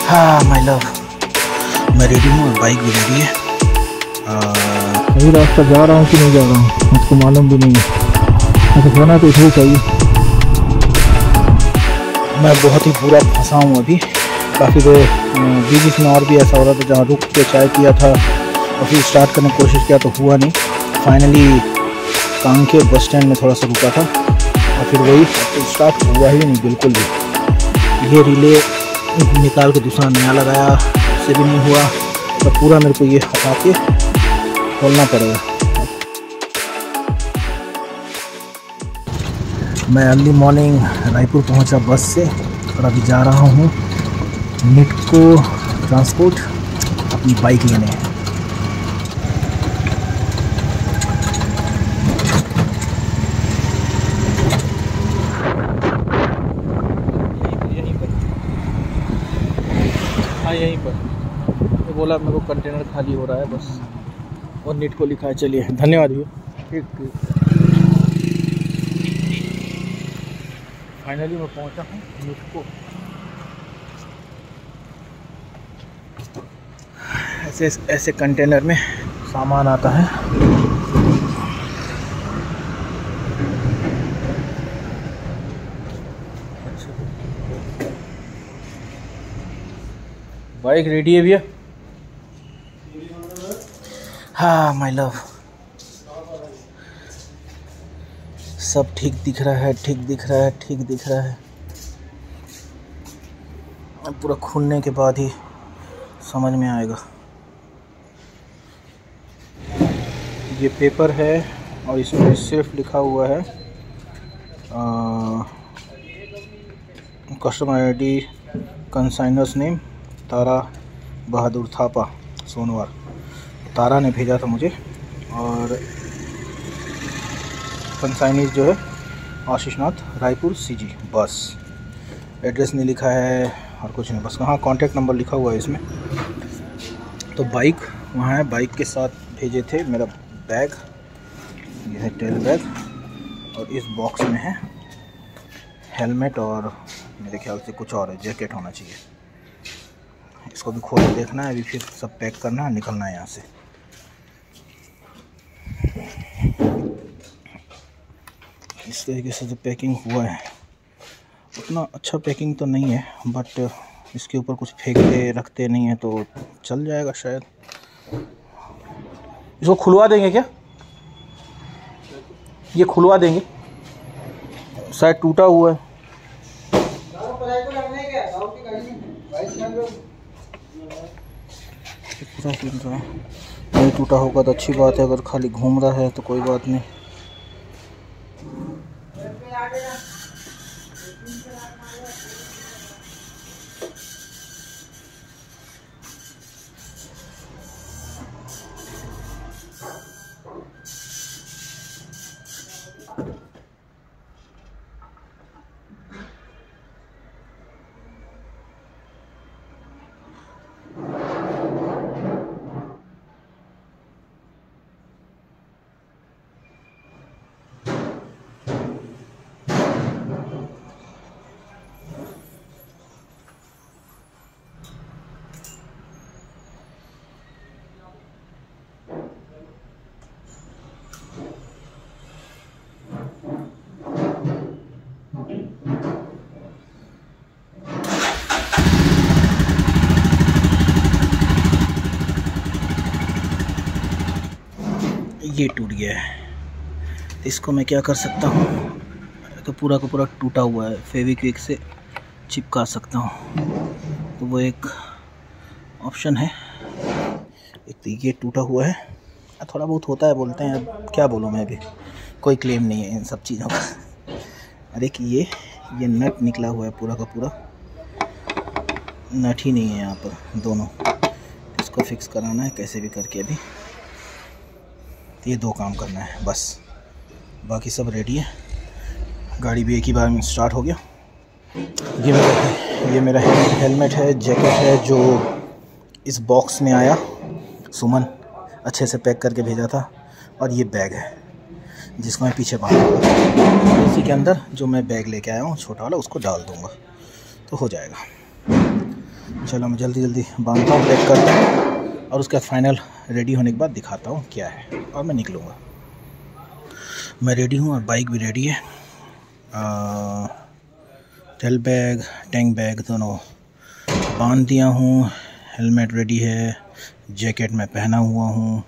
हाँ my love, मैं ready हूँ और बाइक भी रेडी है। अभी रास्ता जा रहा हूँ कि नहीं जा रहा हूँ मुझको मालूम भी नहीं है। ऐसा खाना तो इसलिए चाहिए। मैं बहुत ही बुरा फंसा हूँ अभी। काफ़ी देर बीच में और भी ऐसा हो रहा था जहाँ रुक के चाय पिया था और फिर स्टार्ट करने की कोशिश किया तो हुआ नहीं। फाइनली कांके बस स्टैंड में थोड़ा सा रुका था और फिर वही स्टार्ट हुआ ही नहीं बिल्कुल भी। ये रिले निकाल के दूसरा नया लगाया, उससे भी नहीं हुआ तो पूरा मेरे को ये हटा के खोलना पड़ेगा। मैं अर्ली मॉर्निंग रायपुर पहुंचा बस से और अभी जा रहा हूं निटको ट्रांसपोर्ट अपनी बाइक लेने। हाँ यहीं पर तो बोला मेरे को कंटेनर खाली हो रहा है बस, और निटको लिखा है। चलिए धन्यवाद भैया। ठीक ठीक। फाइनली मैं पहुंचा हूँ निटको। ऐसे ऐसे कंटेनर में सामान आता है। बाइक रेडी है भैया? हाँ माय लव, सब ठीक दिख रहा है, ठीक दिख रहा है, ठीक दिख रहा है। अब पूरा खुलने के बाद ही समझ में आएगा। ये पेपर है और इसमें सिर्फ लिखा हुआ है कस्टमर आईडी, कंसाइनर्स नेम तारा बहादुर थापा सोनवार। तारा ने भेजा था मुझे और कंसाइनीज जो है आशीष नाथ रायपुर सीजी बस। एड्रेस नहीं लिखा है और कुछ नहीं, बस कहाँ कॉन्टैक्ट नंबर लिखा हुआ है इसमें। तो बाइक वहाँ है, बाइक के साथ भेजे थे मेरा बैग, ये है टेल बैग, और इस बॉक्स में है हेलमेट और मेरे ख्याल से कुछ और है, जैकेट होना चाहिए। इसको भी खोल के देखना है, अभी फिर सब पैक करना है, निकलना है यहाँ से। इस तरीके से जो पैकिंग हुआ है उतना अच्छा पैकिंग तो नहीं है, बट इसके ऊपर कुछ फेंकते रखते नहीं है तो चल जाएगा शायद। इसको खुलवा देंगे क्या? ये खुलवा देंगे, शायद टूटा हुआ है। नहीं टूटा होगा तो अच्छी बात है, अगर खाली घूम रहा है तो कोई बात नहीं। ये टूट गया है, इसको मैं क्या कर सकता हूँ, तो पूरा का पूरा टूटा हुआ है, फेविक्विक से चिपका सकता हूँ, तो वो एक ऑप्शन है। एक तो ये टूटा हुआ है, थोड़ा बहुत होता है बोलते हैं, अब क्या बोलूँ मैं, अभी कोई क्लेम नहीं है इन सब चीज़ों का। अरे कि ये नट निकला हुआ है, पूरा का पूरा नट ही नहीं है यहाँ पर दोनों, इसको फिक्स कराना है कैसे भी करके अभी। ये दो काम करना है बस, बाकी सब रेडी है। गाड़ी भी एक ही बार में स्टार्ट हो गया। ये मेरा हेलमेट है, जैकेट है जो इस बॉक्स में आया, सुमन अच्छे से पैक करके भेजा था, और ये बैग है जिसको मैं पीछे बांधूंगा। इसी के अंदर जो मैं बैग लेके आया हूँ छोटा वाला, उसको डाल दूँगा तो हो जाएगा। चलो मैं जल्दी जल्दी बांधता हूँ, पैक करता हूँ और उसका फाइनल रेडी होने के बाद दिखाता हूँ क्या है और मैं निकलूँगा। मैं रेडी हूँ और बाइक भी रेडी है। टेल बैग, टैंक बैग दोनों बांध दिया हूँ। हेलमेट रेडी है, जैकेट मैं पहना हुआ हूँ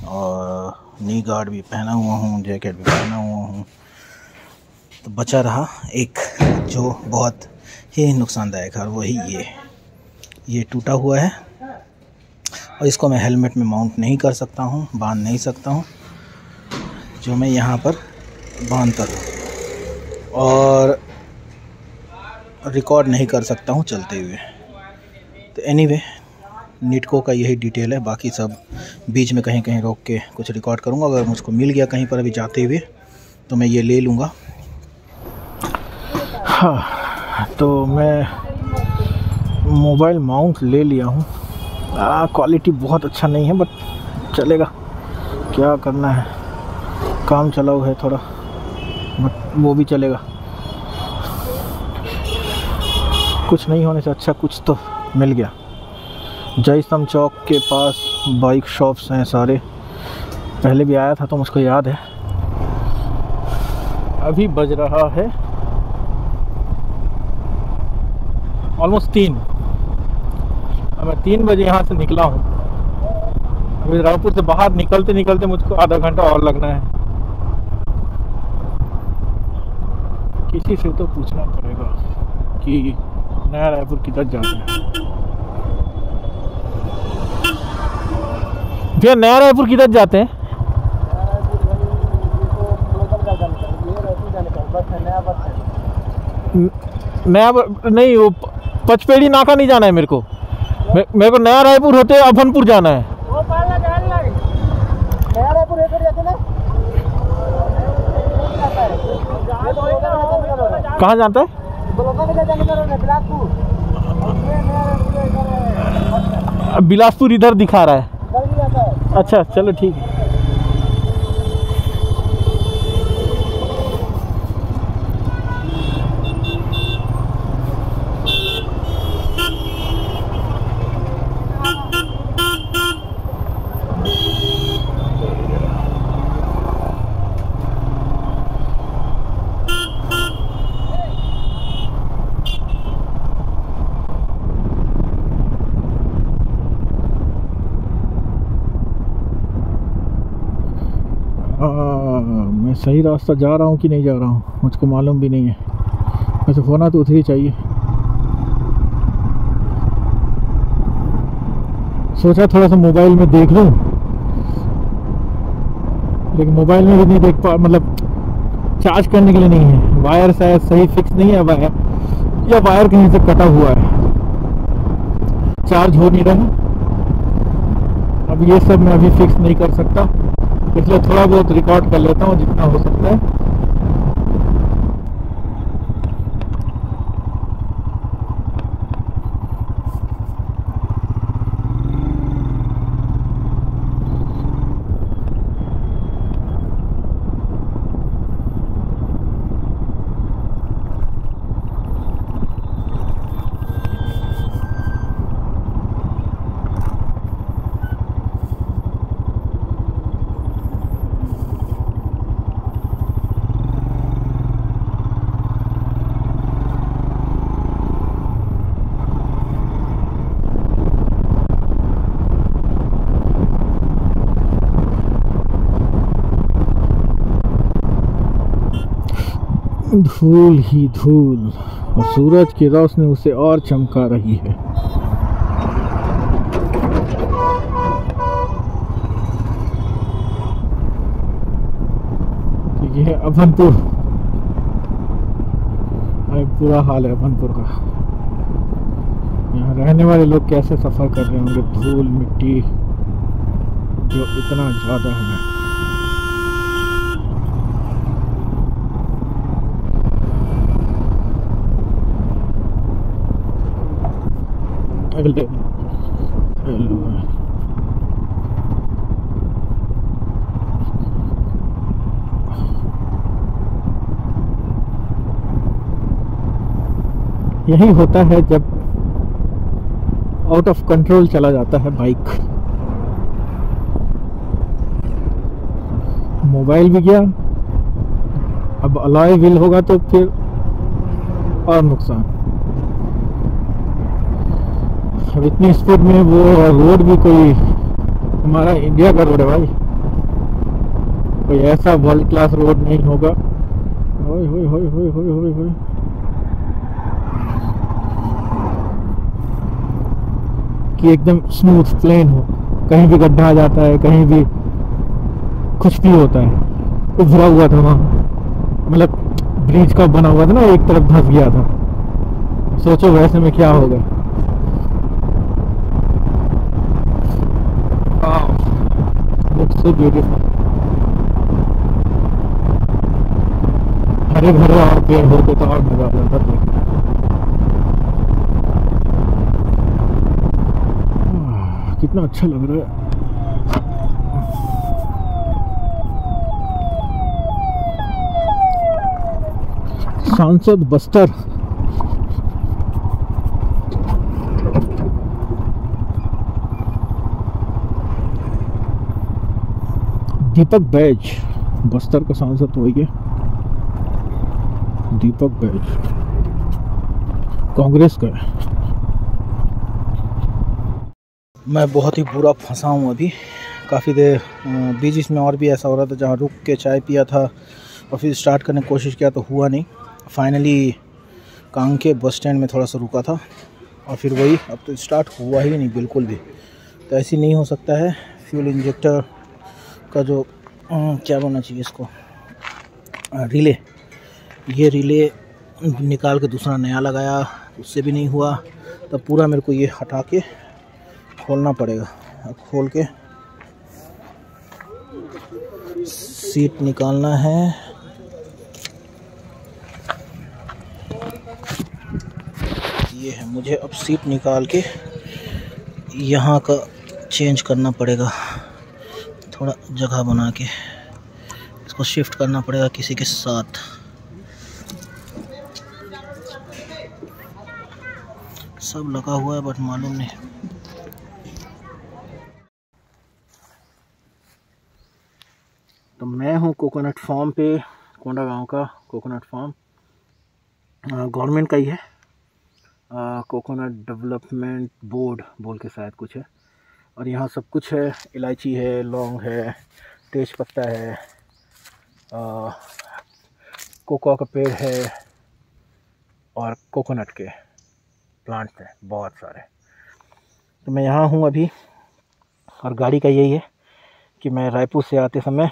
और नी गार्ड भी पहना हुआ हूँ, जैकेट भी पहना हुआ हूँ। तो बचा रहा एक जो बहुत ही नुकसानदायक है और वही ये टूटा हुआ है और इसको मैं हेलमेट में माउंट नहीं कर सकता हूँ, बांध नहीं सकता हूँ, जो मैं यहाँ पर बांधता हूँ और रिकॉर्ड नहीं कर सकता हूँ चलते हुए। तो एनीवे नीटको का यही डिटेल है, बाकी सब बीच में कहीं कहीं रोक के कुछ रिकॉर्ड करूँगा। अगर मुझको मिल गया कहीं पर अभी जाते हुए तो मैं ये ले लूँगा। हाँ, तो मैं मोबाइल माउंट ले लिया हूँ। क्वालिटी बहुत अच्छा नहीं है बट चलेगा, क्या करना है, काम चलाऊ है थोड़ा बट वो भी चलेगा। कुछ नहीं होने से अच्छा कुछ तो मिल गया। जयस्तंभ चौक के पास बाइक शॉप्स हैं सारे, पहले भी आया था तो मुझको याद है। अभी बज रहा है ऑलमोस्ट 3। मैं 3 बजे यहाँ से निकला हूँ। अभी रायपुर से बाहर निकलते निकलते मुझको आधा घंटा और लगना है। किसी से तो पूछना पड़ेगा कि नया रायपुर किधर जाना है। भैया नया रायपुर किधर जाते हैं? नया नहीं, वो पचपेड़ी नाका नहीं जाना है मेरे को। मेरे को नया रायपुर होते अभनपुर जाना है। नया रायपुर कहाँ जाता है? बिलासपुर इधर दिखा रहा है। अच्छा चलो ठीक है। मैं सही रास्ता जा रहा हूँ कि नहीं जा रहा हूँ मुझको मालूम भी नहीं है। वैसे होना तो उधर ही चाहिए। सोचा थोड़ा सा मोबाइल में देख लूँ, लेकिन मोबाइल में भी नहीं देख पा, मतलब चार्ज करने के लिए नहीं है। वायर शायद सही फिक्स नहीं है वायर, या वायर कहीं से कटा हुआ है, चार्ज हो नहीं रहा। अब ये सब मैं अभी फिक्स नहीं कर सकता, इसलिए थोड़ा बहुत रिकॉर्ड कर लेता हूँ जितना हो सकता है। धूल ही धूल और सूरज की रोशनी उसे और चमका रही है। तो ये अभनपुर, पूरा हाल है अभनपुर का। यहाँ रहने वाले लोग कैसे सफ़र कर रहे होंगे, धूल मिट्टी जो इतना ज़्यादा है। यही होता है जब आउट ऑफ कंट्रोल चला जाता है बाइक। मोबाइल भी गया, अब अलॉय व्हील होगा तो फिर और नुकसान। अब इतनी स्पीड में वो रोड भी कोई हमारा इंडिया का रोड है भाई, कोई ऐसा वर्ल्ड क्लास रोड नहीं होगा। होय होय होय होय होय होय होय। कि एकदम स्मूथ प्लेन हो, कहीं भी गड्ढा आ जाता है, कहीं भी कुछ भी होता है। उभरा हुआ था वहाँ, मतलब ब्रिज का बना हुआ था ना, एक तरफ धंस गया था। सोचो वैसे में क्या होगा। Looks so beautiful। हरे भरे और पेड़ होते तो और मजा आ जाता देखने। कितना अच्छा लग रहा है। सांसद बस्तर। दीपक बैज बस्तर का सांसद हो गया। दीपक बैज कांग्रेस का है। मैं बहुत ही बुरा फंसा हूँ अभी। काफ़ी देर बीच इसमें और भी ऐसा हो रहा था जहाँ रुक के चाय पिया था और फिर स्टार्ट करने की कोशिश किया तो हुआ नहीं। फाइनली कांके बस स्टैंड में थोड़ा सा रुका था और फिर वही, अब तो स्टार्ट हुआ ही नहीं बिल्कुल भी। तो ऐसे नहीं हो सकता है। फ्यूल इंजेक्टर का जो क्या बोलना चाहिए इसको, रिले, ये रिले निकाल के दूसरा नया लगाया, उससे भी नहीं हुआ। तब पूरा मेरे को ये हटा के खोलना पड़ेगा। अब खोल के सीट निकालना है। ये है, मुझे अब सीट निकाल के यहाँ का चेंज करना पड़ेगा, थोड़ा जगह बना के इसको शिफ्ट करना पड़ेगा किसी के साथ। सब लगा हुआ है बट मालूम नहीं। तो मैं हूँ कोकोनट फार्म पे, कोंडागांव का कोकोनट फार्म गवर्नमेंट का ही है। कोकोनट डेवलपमेंट बोर्ड बोल के शायद कुछ है। और यहाँ सब कुछ है, इलायची है, लौंग है, तेज पत्ता है, कोकोआ का पेड़ है और कोकोनट के प्लांट्स हैं बहुत सारे। तो मैं यहाँ हूँ अभी और गाड़ी का यही है कि मैं रायपुर से आते समय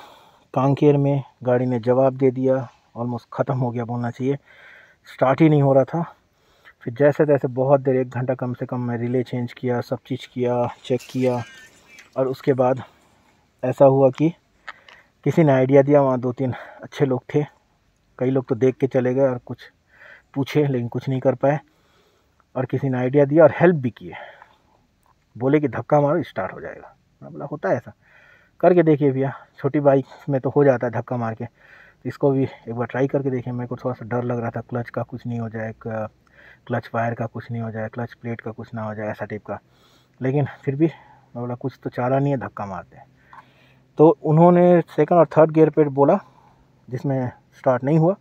कांकेर में गाड़ी ने जवाब दे दिया, ऑलमोस्ट ख़त्म हो गया बोलना चाहिए, स्टार्ट ही नहीं हो रहा था। फिर जैसे तैसे बहुत देर, 1 घंटा कम से कम मैं रिले चेंज किया, सब चीज़ किया, चेक किया। और उसके बाद ऐसा हुआ कि किसी ने आइडिया दिया, वहाँ 2-3 अच्छे लोग थे, कई लोग तो देख के चले गए और कुछ पूछे लेकिन कुछ नहीं कर पाए। और किसी ने आइडिया दिया और हेल्प भी किए, बोले कि धक्का मारो स्टार्ट हो जाएगा। मैं बोला होता है ऐसा, करके देखिए भैया, छोटी बाइक में तो हो जाता है धक्का मार के, तो इसको भी एक बार ट्राई करके देखिए। मेरे को थोड़ा सा डर लग रहा था, क्लच का कुछ नहीं हो जाए, क्लच वायर का कुछ नहीं हो जाए, क्लच प्लेट का कुछ ना हो जाए, ऐसा टाइप का। लेकिन फिर भी मैं बोला कुछ तो चारा नहीं है, धक्का मारते हैं। तो उन्होंने सेकंड और थर्ड गियर पे बोला, जिसमें स्टार्ट नहीं हुआ।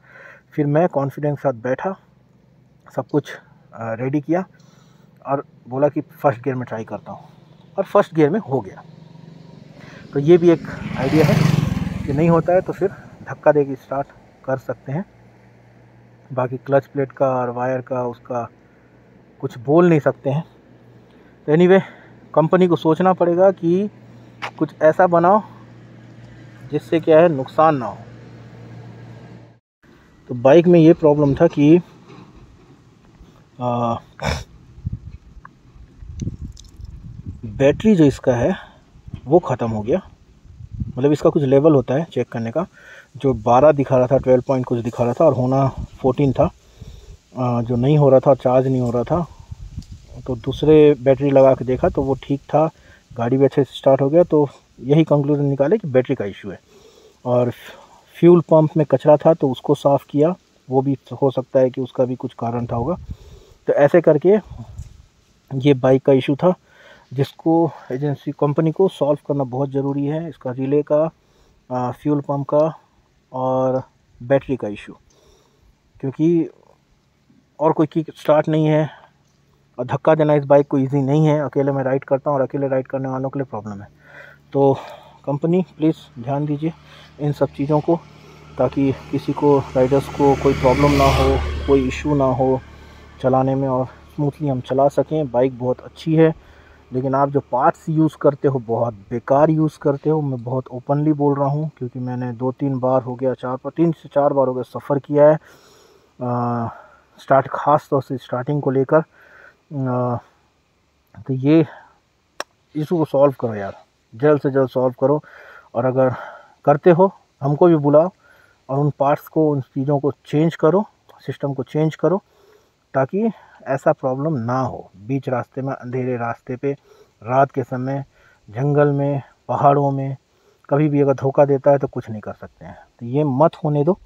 फिर मैं कॉन्फिडेंस के साथ बैठा, सब कुछ रेडी किया और बोला कि फर्स्ट गियर में ट्राई करता हूँ, और फर्स्ट गियर में हो गया। तो ये भी एक आइडिया है कि नहीं होता है तो फिर धक्का देके स्टार्ट कर सकते हैं। बाकी क्लच प्लेट का और वायर का उसका कुछ बोल नहीं सकते हैं। तो एनीवे, कंपनी को सोचना पड़ेगा कि कुछ ऐसा बनाओ जिससे क्या है, नुकसान ना हो। तो बाइक में ये प्रॉब्लम था कि बैटरी जो इसका है वो ख़त्म हो गया। मतलब इसका कुछ लेवल होता है चेक करने का, जो 12 दिखा रहा था, 12 पॉइंट कुछ दिखा रहा था, और होना 14 था, जो नहीं हो रहा था, चार्ज नहीं हो रहा था। तो दूसरे बैटरी लगा के देखा तो वो ठीक था, गाड़ी भी अच्छे से स्टार्ट हो गया। तो यही कंक्लूजन निकाले कि बैटरी का इशू है। और फ्यूल पंप में कचरा था तो उसको साफ़ किया, वो भी हो सकता है कि उसका भी कुछ कारण था होगा। तो ऐसे करके ये बाइक का इशू था जिसको एजेंसी कंपनी को सॉल्व करना बहुत ज़रूरी है। इसका रिले का, फ्यूल पंप का और बैटरी का इशू, क्योंकि और कोई किक स्टार्ट नहीं है और धक्का देना इस बाइक को इजी नहीं है। अकेले मैं राइड करता हूँ और अकेले राइड करने वालों के लिए प्रॉब्लम है। तो कंपनी प्लीज़ ध्यान दीजिए इन सब चीज़ों को, ताकि किसी को, राइडर्स को कोई प्रॉब्लम ना हो, कोई इशू ना हो चलाने में और स्मूथली हम चला सकें। बाइक बहुत अच्छी है, लेकिन आप जो पार्ट्स यूज़ करते हो बहुत बेकार यूज़ करते हो। मैं बहुत ओपनली बोल रहा हूँ, क्योंकि मैंने 2-3 बार हो गया, 3 से 4 बार हो गया सफ़र किया है ख़ास तौर से स्टार्टिंग को लेकर। तो ये इशू को सॉल्व करो यार, जल्द से जल्द सॉल्व करो। और अगर करते हो हमको भी बुलाओ और उन पार्ट्स को, उन चीज़ों को चेंज करो, सिस्टम को चेंज करो, ताकि ऐसा प्रॉब्लम ना हो। बीच रास्ते में, अंधेरे रास्ते पे, रात के समय, जंगल में, पहाड़ों में कभी भी अगर धोखा देता है तो कुछ नहीं कर सकते हैं। तो ये मत होने दो।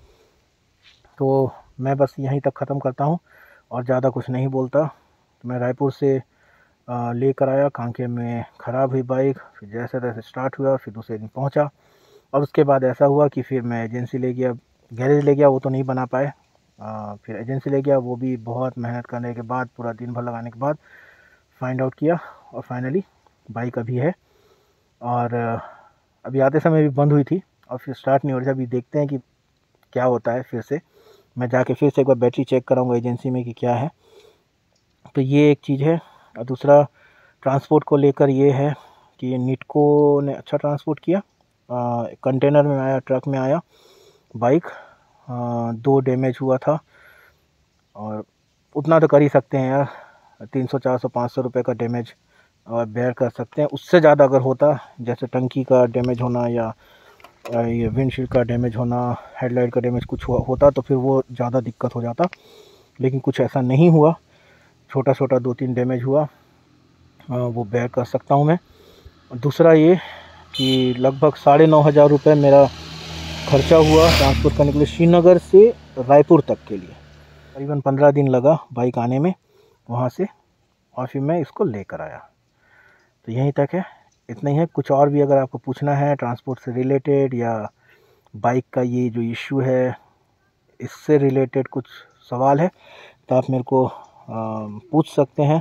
तो मैं बस यहीं तक ख़त्म करता हूँ और ज़्यादा कुछ नहीं बोलता। तो मैं रायपुर से लेकर आया, कांके में ख़राब हुई बाइक, फिर जैसे तैसे स्टार्ट हुआ, फिर दूसरे दिन पहुँचा। और उसके बाद ऐसा हुआ कि फिर मैं एजेंसी ले गया, गैरेज ले गया, वो तो नहीं बना पाए। फिर एजेंसी ले गया, वो भी बहुत मेहनत करने के बाद, पूरा दिन भर लगाने के बाद फाइंड आउट किया और फाइनली बाइक अभी है। और अभी आते समय भी बंद हुई थी और फिर स्टार्ट नहीं हो रही थी। अभी देखते हैं कि क्या होता है। फिर से मैं जाके फिर से एक बार बैटरी चेक कराऊंगा एजेंसी में कि क्या है। तो ये एक चीज़ है। और दूसरा ट्रांसपोर्ट को लेकर ये है कि नीटको ने अच्छा ट्रांसपोर्ट किया। कंटेनर में आया, ट्रक में आया बाइक। 2 डैमेज हुआ था और उतना तो कर ही सकते हैं यार, 300, 400, 500 रुपये का डैमेज और बेयर कर सकते हैं। उससे ज़्यादा अगर होता, जैसे टंकी का डैमेज होना या ये विंडशील्ड का डैमेज होना, हेडलाइट का डैमेज कुछ होता तो फिर वो ज़्यादा दिक्कत हो जाता। लेकिन कुछ ऐसा नहीं हुआ, छोटा छोटा 2-3 डैमेज हुआ, वो बेयर कर सकता हूँ मैं। और दूसरा ये कि लगभग 9,500 रुपये मेरा खर्चा हुआ ट्रांसपोर्ट करने के लिए, श्रीनगर से रायपुर तक के लिए। करीबन 15 दिन लगा बाइक आने में वहाँ से, और फिर मैं इसको लेकर आया। तो यहीं तक है, इतना ही है। कुछ और भी अगर आपको पूछना है ट्रांसपोर्ट से रिलेटेड या बाइक का ये जो इशू है इससे रिलेटेड कुछ सवाल है, तो आप मेरे को पूछ सकते हैं।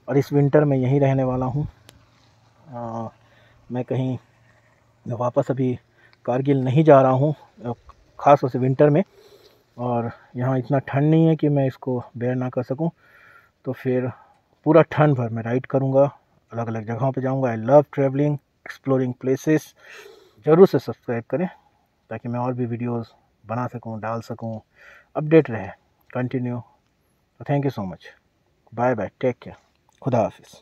और इस विंटर में यहीं रहने वाला हूँ। मैं कहीं वापस अभी कारगिल नहीं जा रहा हूँ, ख़ास तौर से विंटर में। और यहाँ इतना ठंड नहीं है कि मैं इसको बेयर ना कर सकूँ। तो फिर पूरा ठंड भर मैं राइड करूँगा, अलग अलग जगहों पे जाऊँगा। I love travelling, exploring places. ज़रूर से सब्सक्राइब करें ताकि मैं और भी वीडियोस बना सकूँ, डाल सकूँ, अपडेट रहे, continue. Thank you so much. Bye bye, take care, खुदा हाफिज़।